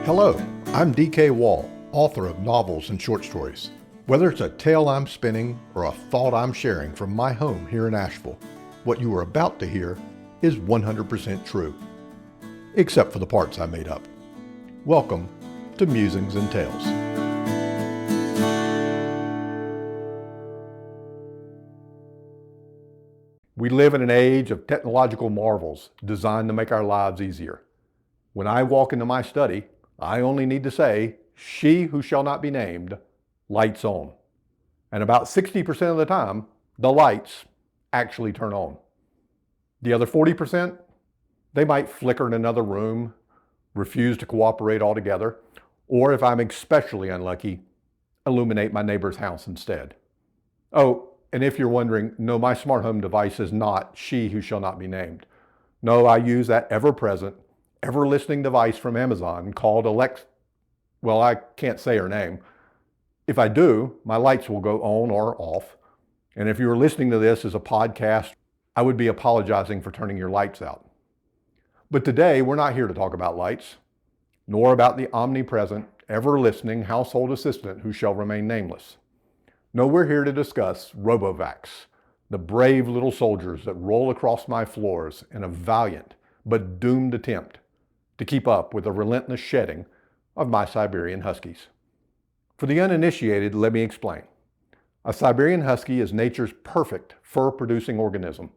Hello, I'm D.K. Wall, author of novels and short stories. Whether it's a tale I'm spinning or a thought I'm sharing from my home here in Asheville, what you are about to hear is 100% true, except for the parts I made up. Welcome to Musings and Tales. We live in an age of technological marvels designed to make our lives easier. When I walk into my study, I only need to say, "She who shall not be named, lights on." And about 60% of the time, the lights actually turn on. The other 40%, they might flicker in another room, refuse to cooperate altogether, or if I'm especially unlucky, illuminate my neighbor's house instead. Oh, and if you're wondering, no, my smart home device is not "She who shall not be named." No, I use that ever-present, ever-listening device from Amazon called Alexa. Well, I can't say her name. If I do, my lights will go on or off. And if you were listening to this as a podcast, I would be apologizing for turning your lights out. But today, we're not here to talk about lights, nor about the omnipresent, ever-listening household assistant who shall remain nameless. No, we're here to discuss robovacs, the brave little soldiers that roll across my floors in a valiant but doomed attempt to keep up with the relentless shedding of my Siberian Huskies. For the uninitiated, let me explain. A Siberian Husky is nature's perfect fur-producing organism.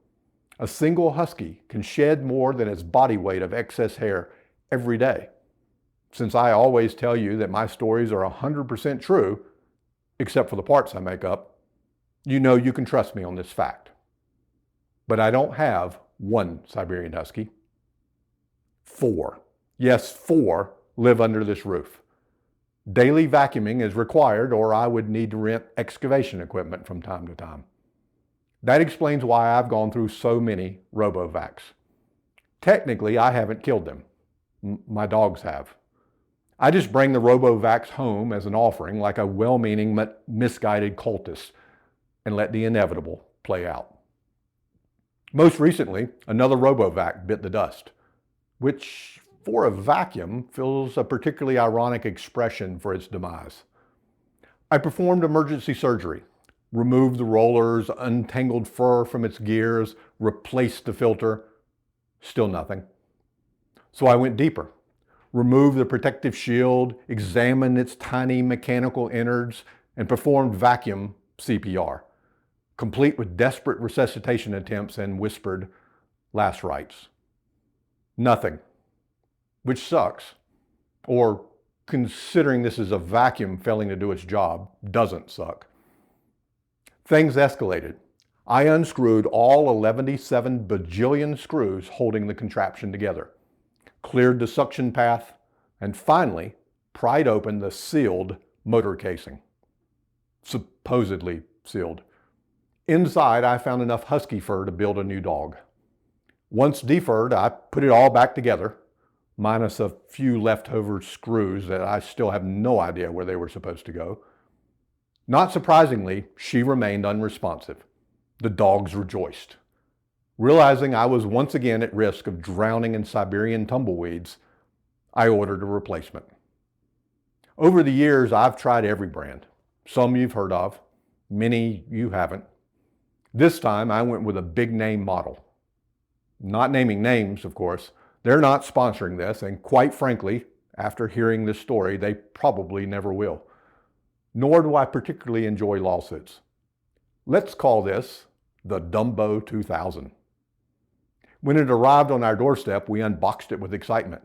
A single husky can shed more than its body weight of excess hair every day. Since I always tell you that my stories are 100% true, except for the parts I make up, you know you can trust me on this fact. But I don't have one Siberian Husky. 4. Yes, 4 live under this roof. Daily vacuuming is required, or I would need to rent excavation equipment from time to time. That explains why I've gone through so many robovacs. Technically, I haven't killed them. My dogs have. I just bring the robovacs home as an offering like a well-meaning but misguided cultist and let the inevitable play out. Most recently, another robovac bit the dust, which for a vacuum feels a particularly ironic expression for its demise. I performed emergency surgery, removed the rollers, untangled fur from its gears, replaced the filter, still nothing. So I went deeper, removed the protective shield, examined its tiny mechanical innards, and performed vacuum CPR, complete with desperate resuscitation attempts and whispered last rites. Nothing, which sucks, or considering this is a vacuum failing to do its job, doesn't suck. Things escalated. I unscrewed all 11 bajillion screws holding the contraption together, cleared the suction path, and finally pried open the sealed motor casing. Supposedly sealed. Inside, I found enough husky fur to build a new dog. Once defurred, I put it all back together, minus a few leftover screws that I still have no idea where they were supposed to go. Not surprisingly, she remained unresponsive. The dogs rejoiced. Realizing I was once again at risk of drowning in Siberian tumbleweeds, I ordered a replacement. Over the years, I've tried every brand. Some you've heard of, many you haven't. This time, I went with a big name model. Not naming names, of course. They're not sponsoring this, and quite frankly, after hearing this story, they probably never will. Nor do I particularly enjoy lawsuits. Let's call this the Dumbo 2000. When it arrived on our doorstep, we unboxed it with excitement.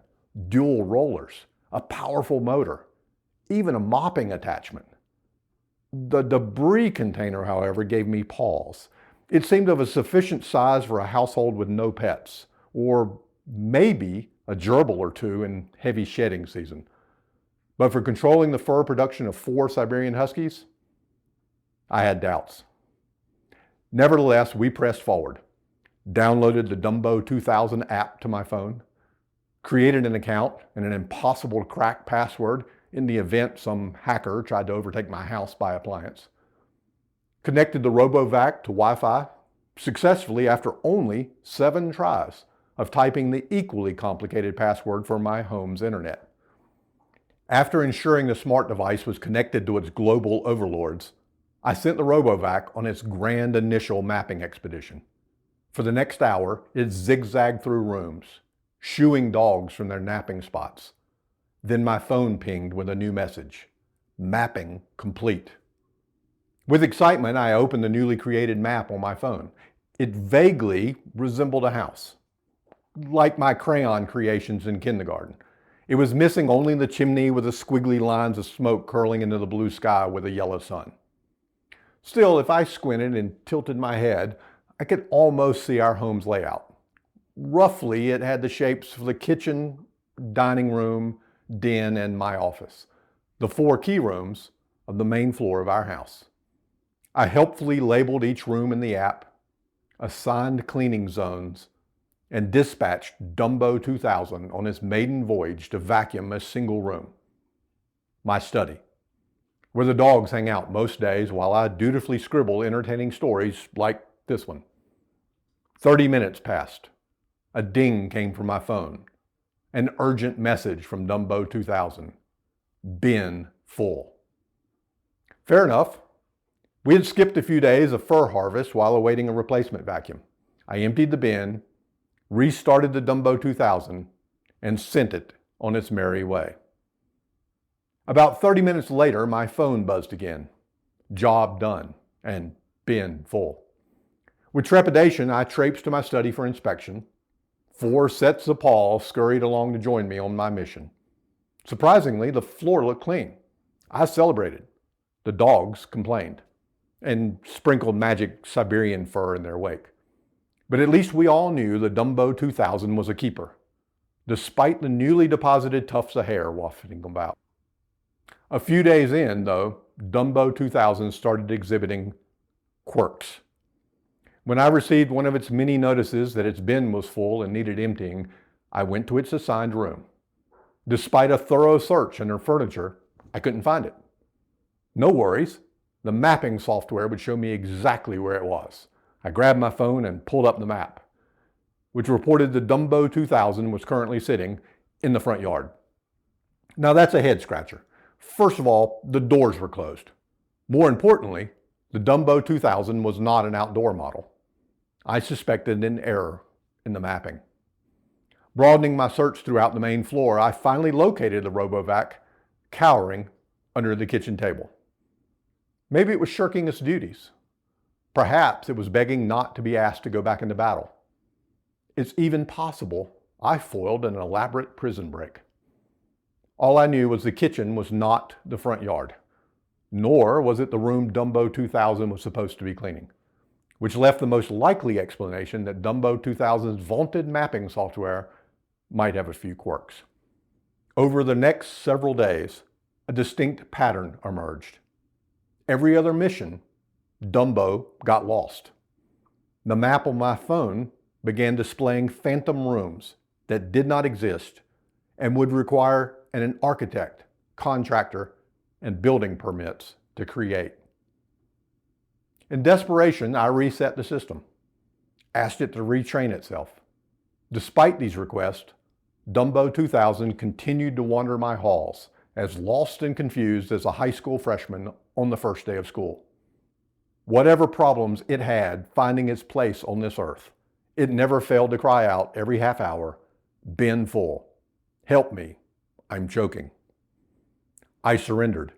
Dual rollers, a powerful motor, even a mopping attachment. The debris container, however, gave me pause. It seemed of a sufficient size for a household with no pets, or maybe a gerbil or two in heavy shedding season. But for controlling the fur production of 4 Siberian Huskies, I had doubts. Nevertheless, we pressed forward, downloaded the Dumbo 2000 app to my phone, created an account and an impossible to crack password in the event some hacker tried to overtake my house by appliance, connected the robovac to Wi-Fi successfully after only 7 tries of typing the equally complicated password for my home's internet. After ensuring the smart device was connected to its global overlords, I sent the robovac on its grand initial mapping expedition. For the next hour, it zigzagged through rooms, shooing dogs from their napping spots. Then my phone pinged with a new message: mapping complete. With excitement, I opened the newly created map on my phone. It vaguely resembled a house, like my crayon creations in kindergarten. It was missing only the chimney with the squiggly lines of smoke curling into the blue sky with a yellow sun. Still, if I squinted and tilted my head, I could almost see our home's layout. Roughly, it had the shapes for the kitchen, dining room, den, and my office, the 4 key rooms of the main floor of our house. I helpfully labeled each room in the app, assigned cleaning zones, and dispatched Dumbo 2000 on its maiden voyage to vacuum a single room, my study, where the dogs hang out most days while I dutifully scribble entertaining stories like this one. 30 minutes passed. A ding came from my phone. An urgent message from Dumbo 2000. Bin full. Fair enough. We had skipped a few days of fur harvest while awaiting a replacement vacuum. I emptied the bin, restarted the Dumbo 2000, and sent it on its merry way. About 30 minutes later, my phone buzzed again. Job done, and bin full. With trepidation, I traipsed to my study for inspection. 4 sets of paws scurried along to join me on my mission. Surprisingly, the floor looked clean. I celebrated. The dogs complained and sprinkled magic Siberian fur in their wake. But at least we all knew the Dumbo 2000 was a keeper, despite the newly deposited tufts of hair wafting about. A few days in, though, Dumbo 2000 started exhibiting quirks. When I received one of its many notices that its bin was full and needed emptying, I went to its assigned room. Despite a thorough search in her furniture, I couldn't find it. No worries. The mapping software would show me exactly where it was. I grabbed my phone and pulled up the map, which reported the Dumbo 2000 was currently sitting in the front yard. Now that's a head scratcher. First of all, the doors were closed. More importantly, the Dumbo 2000 was not an outdoor model. I suspected an error in the mapping. Broadening my search throughout the main floor, I finally located the robovac cowering under the kitchen table. Maybe it was shirking its duties. Perhaps it was begging not to be asked to go back into battle. It's even possible I foiled an elaborate prison break. All I knew was the kitchen was not the front yard, nor was it the room Dumbo 2000 was supposed to be cleaning, which left the most likely explanation that Dumbo 2000's vaunted mapping software might have a few quirks. Over the next several days, a distinct pattern emerged. Every other mission, Dumbo got lost. The map on my phone began displaying phantom rooms that did not exist and would require an architect, contractor, and building permits to create. In desperation, I reset the system, asked it to retrain itself. Despite these requests, Dumbo 2000 continued to wander my halls, as lost and confused as a high school freshman on the first day of school. Whatever problems it had finding its place on this earth, it never failed to cry out every half hour, "Bin full. Help me. I'm choking." I surrendered.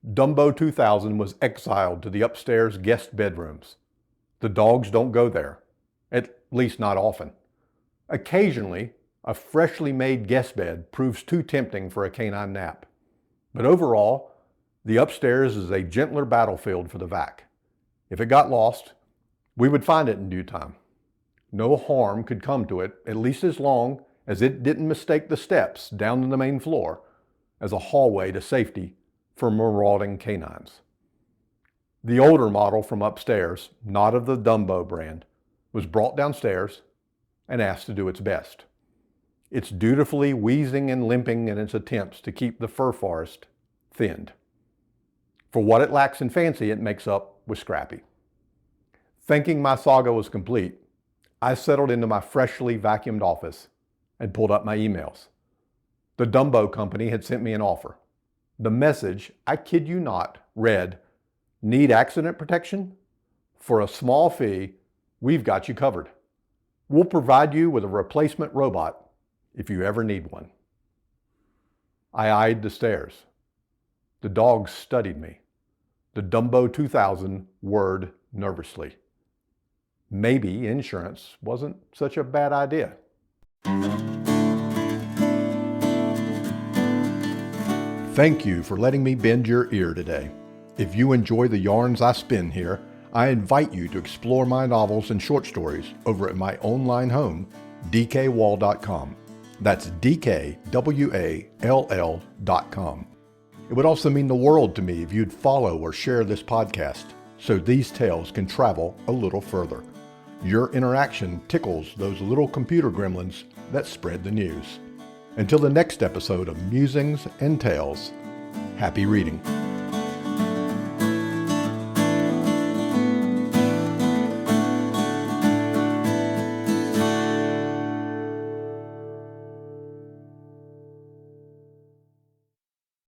Dumbo 2000 was exiled to the upstairs guest bedrooms. The dogs don't go there, at least not often. Occasionally, a freshly made guest bed proves too tempting for a canine nap. But overall, the upstairs is a gentler battlefield for the vac. If it got lost, we would find it in due time. No harm could come to it, at least as long as it didn't mistake the steps down to the main floor as a hallway to safety for marauding canines. The older model from upstairs, not of the Dumbo brand, was brought downstairs and asked to do its best. It's dutifully wheezing and limping in its attempts to keep the fur forest thinned. For what it lacks in fancy, it makes up with Scrappy. Thinking my saga was complete, I settled into my freshly vacuumed office and pulled up my emails. The Dumbo company had sent me an offer. The message, I kid you not, read, "Need accident protection? For a small fee, we've got you covered. We'll provide you with a replacement robot if you ever need one." I eyed the stairs. The dogs studied me. The Dumbo 2000 whirred nervously. Maybe insurance wasn't such a bad idea. Thank you for letting me bend your ear today. If you enjoy the yarns I spin here, I invite you to explore my novels and short stories over at my online home, dkwall.com. That's dkwall.com. It would also mean the world to me if you'd follow or share this podcast so these tales can travel a little further. Your interaction tickles those little computer gremlins that spread the news. Until the next episode of Musings and Tales, happy reading.